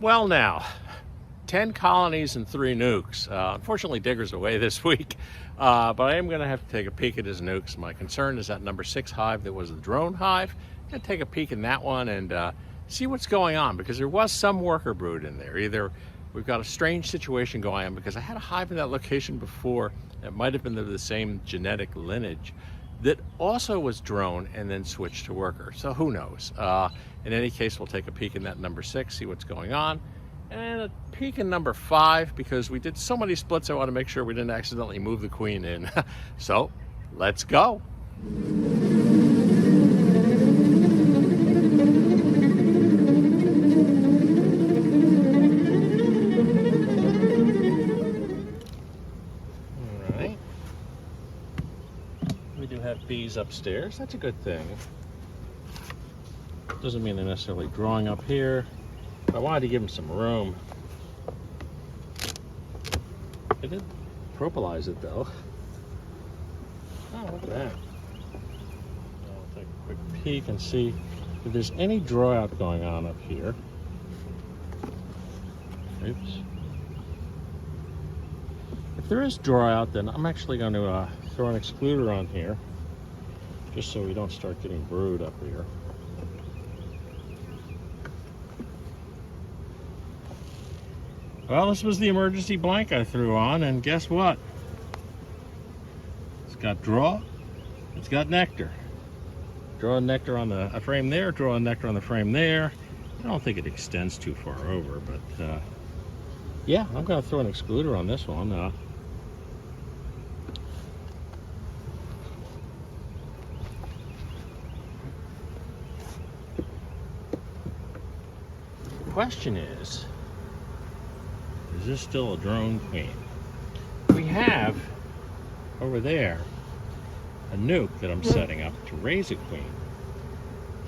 Well now, 10 colonies and 3 nukes. Unfortunately, Digger's away this week, but I am going to have to take a peek at his nukes. My concern is that number 6 hive that was the drone hive. I'm going to take a peek in that one and see what's going on, because there was some worker brood in there. Either we've got a strange situation going on, because I had a hive in that location before that might have been the same genetic lineage that also was drone and then switched to worker. So who knows? In any case, we'll take a peek in that number 6, see what's going on. And a peek in number 5, because we did so many splits, I want to make sure we didn't accidentally move the queen in. So let's go. All right. We do have bees upstairs. That's a good thing. Doesn't mean they're necessarily drawing up here. I wanted to give them some room. I did propolis it though. Oh, look at that. I'll take a quick peek and see if there's any draw out going on up here. Oops. If there is draw out, then I'm actually going to throw an excluder on here, just so we don't start getting brood up here. Well, this was the emergency blank I threw on, and guess what? It's got draw, it's got nectar. Draw and nectar on the frame there, draw and nectar on the frame there. I don't think it extends too far over, but yeah, I'm going to throw an excluder on this one. The question is this still a drone queen? We have over there a nuke that I'm setting up to raise a queen.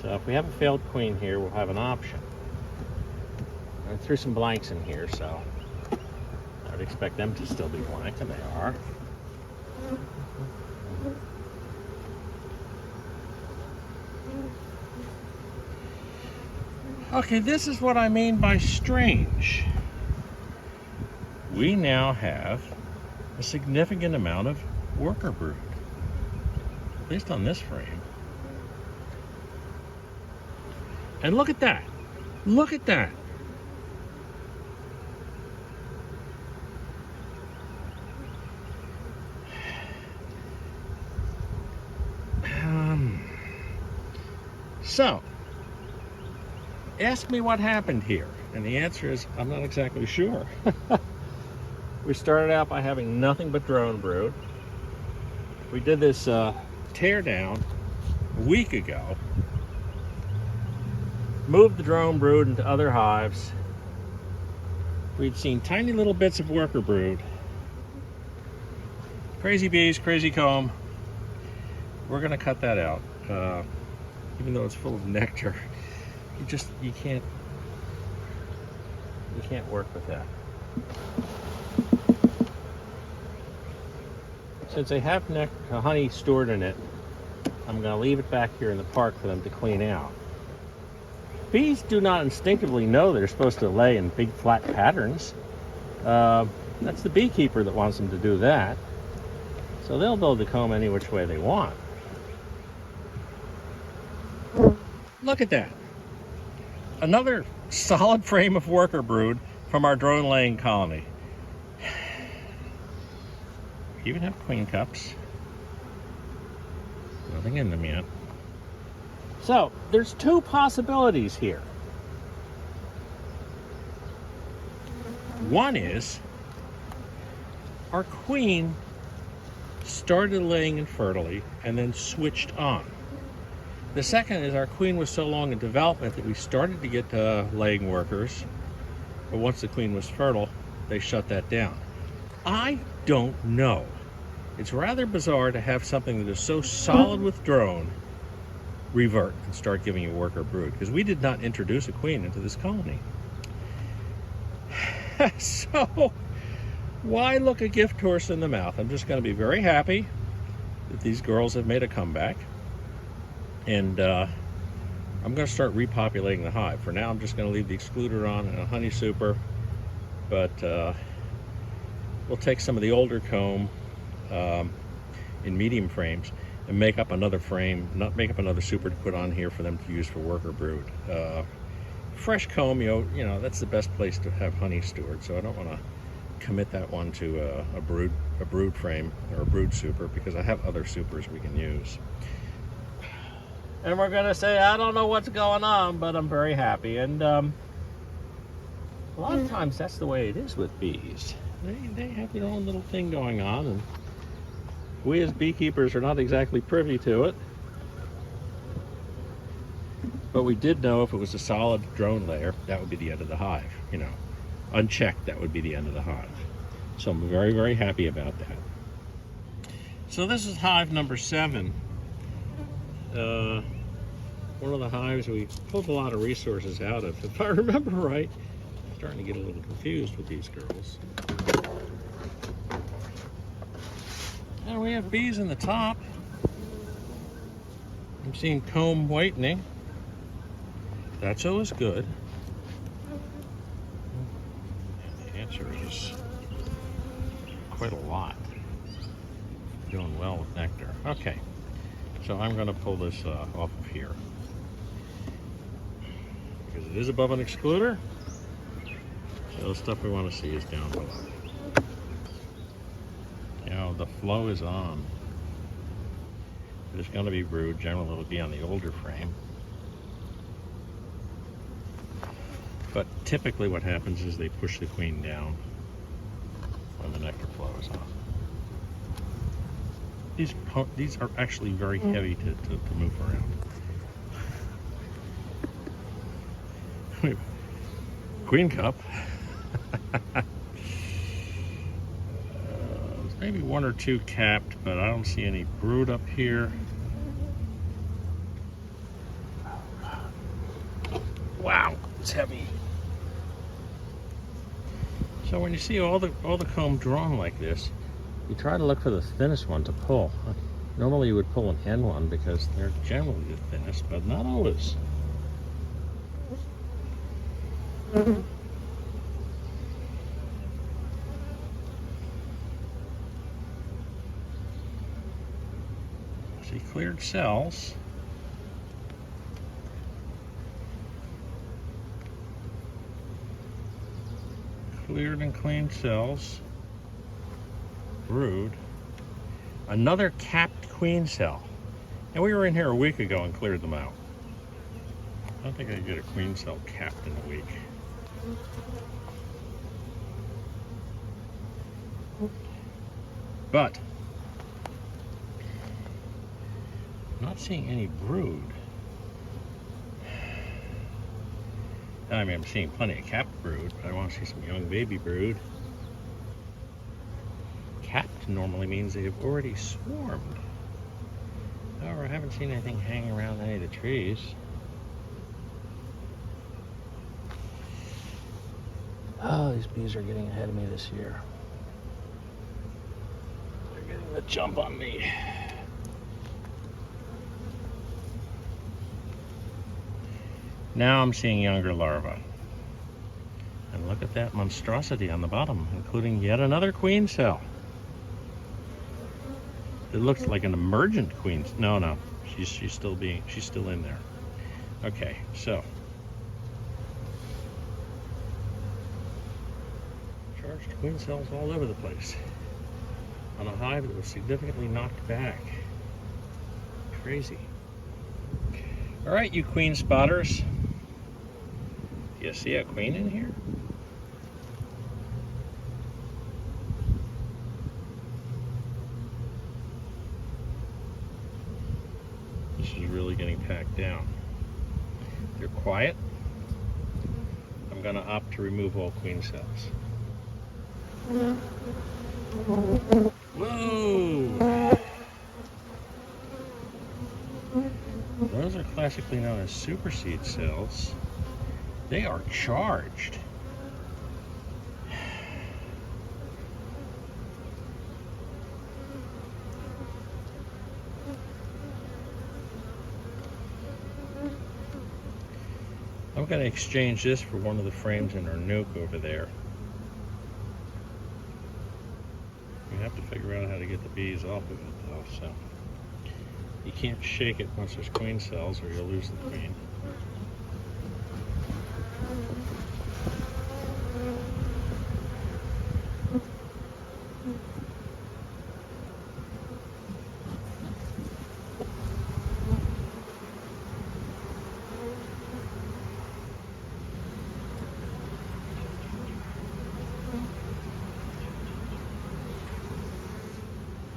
So if we have a failed queen here, we'll have an option. I threw some blanks in here, so I would expect them to still be blank, and they are. Okay, this is what I mean by strange. We now have a significant amount of worker brood, at least on this frame. And look at that. Look at that. So, ask me what happened here. And the answer is, I'm not exactly sure. We started out by having nothing but drone brood. We did this tear down a week ago. Moved the drone brood into other hives. We'd seen tiny little bits of worker brood. Crazy bees, crazy comb. We're gonna cut that out. Even though it's full of nectar, you can't work with that. Since they have honey stored in it, I'm going to leave it back here in the park for them to clean out. Bees do not instinctively know they're supposed to lay in big flat patterns. That's the beekeeper that wants them to do that. So they'll build the comb any which way they want. Look at that. Another solid frame of worker brood from our drone laying colony. We even have queen cups. Nothing in them yet. So there's two possibilities here. One is our queen started laying infertily and then switched on. The second is our queen was so long in development that we started to get laying workers, but once the queen was fertile, they shut that down. I don't know. It's rather bizarre to have something that is so solid with drone revert and start giving you worker brood, because we did not introduce a queen into this colony. So why look a gift horse in the mouth? I'm just going to be very happy that these girls have made a comeback. And I'm going to start repopulating the hive. For now, I'm just going to leave the excluder on and a honey super, but we'll take some of the older comb in medium frames and make up another frame, make up another super to put on here for them to use for worker brood. Fresh comb, you know, that's the best place to have honey stored, so I don't want to commit that one to a brood frame or a brood super, because I have other supers we can use. And we're gonna say, I don't know what's going on, but I'm very happy. And a lot of times that's the way it is with bees. They have their own little thing going on, and we as beekeepers are not exactly privy to it. But we did know if it was a solid drone layer, that would be the end of the hive. You know, unchecked, that would be the end of the hive. So I'm very, very happy about that. So this is hive number 7. One of the hives we pulled a lot of resources out of. If I remember right, I'm starting to get a little confused with these girls. And we have bees in the top. I'm seeing comb whitening. That's always good. The answer is quite a lot. Doing well with nectar. Okay, so I'm going to pull this off of here, because it is above an excluder. So the stuff we want to see is down below. You know, the flow is on. There's going to be brood. Generally, it'll be on the older frame. But typically what happens is they push the queen down when the nectar flow is on. These are actually very heavy to move around. Queen cup. Maybe 1 or 2 capped, but I don't see any brood up here. Wow, it's heavy. So when you see all the comb drawn like this, you try to look for the thinnest one to pull. Normally you would pull an end one because they're generally the thinnest, but not always. See cleared cells. Cleared and clean cells. Brood. Another capped queen cell. And we were in here a week ago and cleared them out. I don't think I could get a queen cell capped in a week. But I'm not seeing any brood. I mean, I'm seeing plenty of capped brood, but I want to see some young baby brood. Capped normally means they've already swarmed. However, I haven't seen anything hanging around any of the trees. Oh, these bees are getting ahead of me this year. They're getting the jump on me. Now I'm seeing younger larvae. And look at that monstrosity on the bottom, including yet another queen cell. It looks like an emergent queen. No, she's still in there. Okay, so charged queen cells all over the place on a hive that was significantly knocked back. Crazy. All right, you queen spotters. Do you see a queen in here? This is really getting packed down. They're quiet. I'm going to opt to remove all queen cells. Whoa! Those are classically known as superseed cells. They are charged. going to exchange this for one of the frames in our nuke over there. We have to figure out how to get the bees off of it though, so you can't shake it once there's queen cells or you'll lose the queen.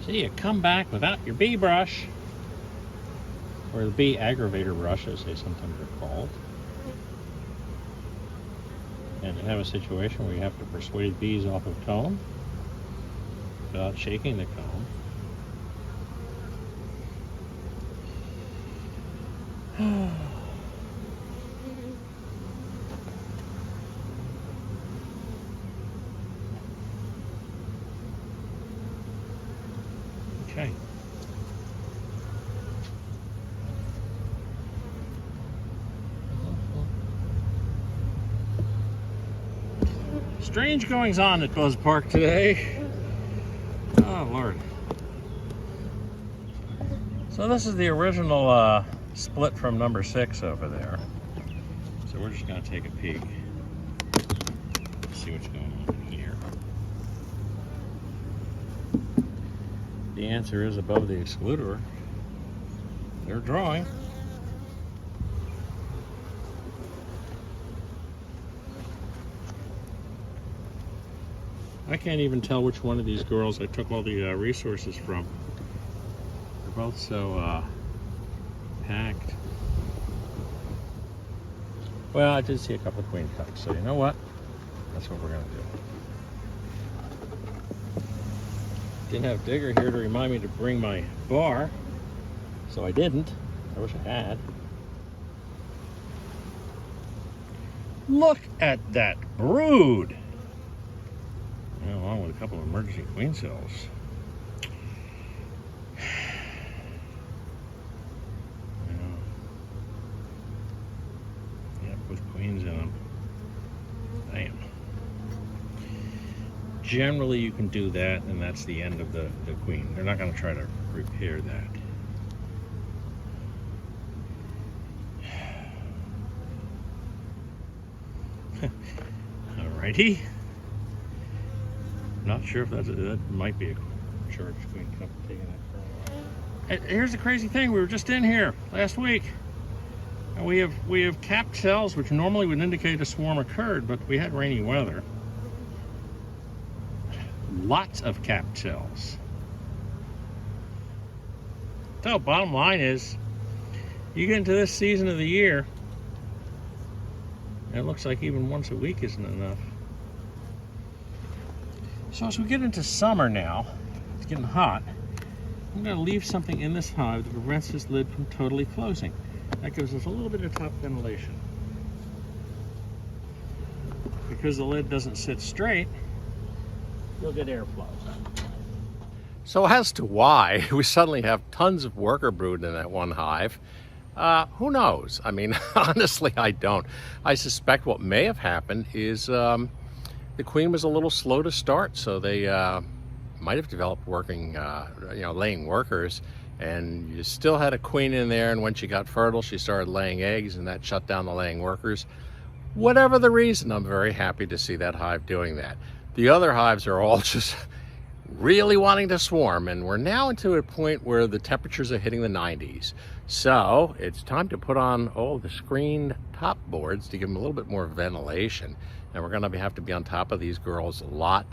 See, you come back without your bee brush, or the bee aggravator brush as they sometimes are called. And you have a situation where you have to persuade bees off of comb without shaking the comb. Okay. Strange goings on at Buzz Park today. Oh Lord. So this is the original split from number 6 over there. So we're just going to take a peek. See what's going on here. The answer is above the excluder. They're drawing. I can't even tell which one of these girls I took all the resources from. They're both so packed. Well, I did see a couple of queen cups, so you know what? That's what we're going to do. Didn't have Digger here to remind me to bring my bar, so I didn't. I wish I had. Look at that brood! Along with a couple of emergency queen cells. Yep, with queens in them. Damn. Generally you can do that, and that's the end of the queen. They're not going to try to repair that. Alrighty. Not sure if that might be a charged queen cup taking that. Here's the crazy thing: we were just in here last week, and we have capped cells, which normally would indicate a swarm occurred, but we had rainy weather. Lots of capped cells. So bottom line is, you get into this season of the year, and it looks like even once a week isn't enough. So as we get into summer now, it's getting hot, I'm going to leave something in this hive that prevents this lid from totally closing. That gives us a little bit of top ventilation. Because the lid doesn't sit straight, you'll get airflow. So as to why we suddenly have tons of worker brood in that one hive, who knows? I mean, honestly, I don't. I suspect what may have happened is the queen was a little slow to start, so they might have developed working, laying workers, and you still had a queen in there, and when she got fertile, she started laying eggs, and that shut down the laying workers. Whatever the reason, I'm very happy to see that hive doing that. The other hives are all just really wanting to swarm, and we're now into a point where the temperatures are hitting the 90s. So it's time to put on all the screened top boards to give them a little bit more ventilation. And we're going to have to be on top of these girls a lot.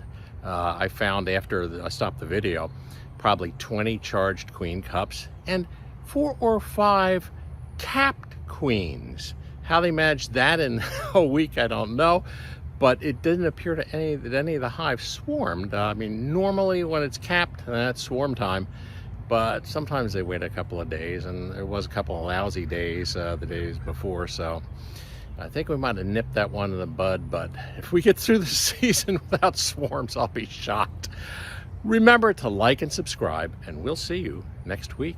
I found after I stopped the video, probably 20 charged queen cups and 4 or 5 capped queens. How they managed that in a week, I don't know. But it didn't appear that any of the hives swarmed. I mean, normally when it's capped, that's swarm time. But sometimes they wait a couple of days, and there was a couple of lousy days the days before. So I think we might have nipped that one in the bud. But if we get through the season without swarms, I'll be shocked. Remember to like and subscribe, and we'll see you next week.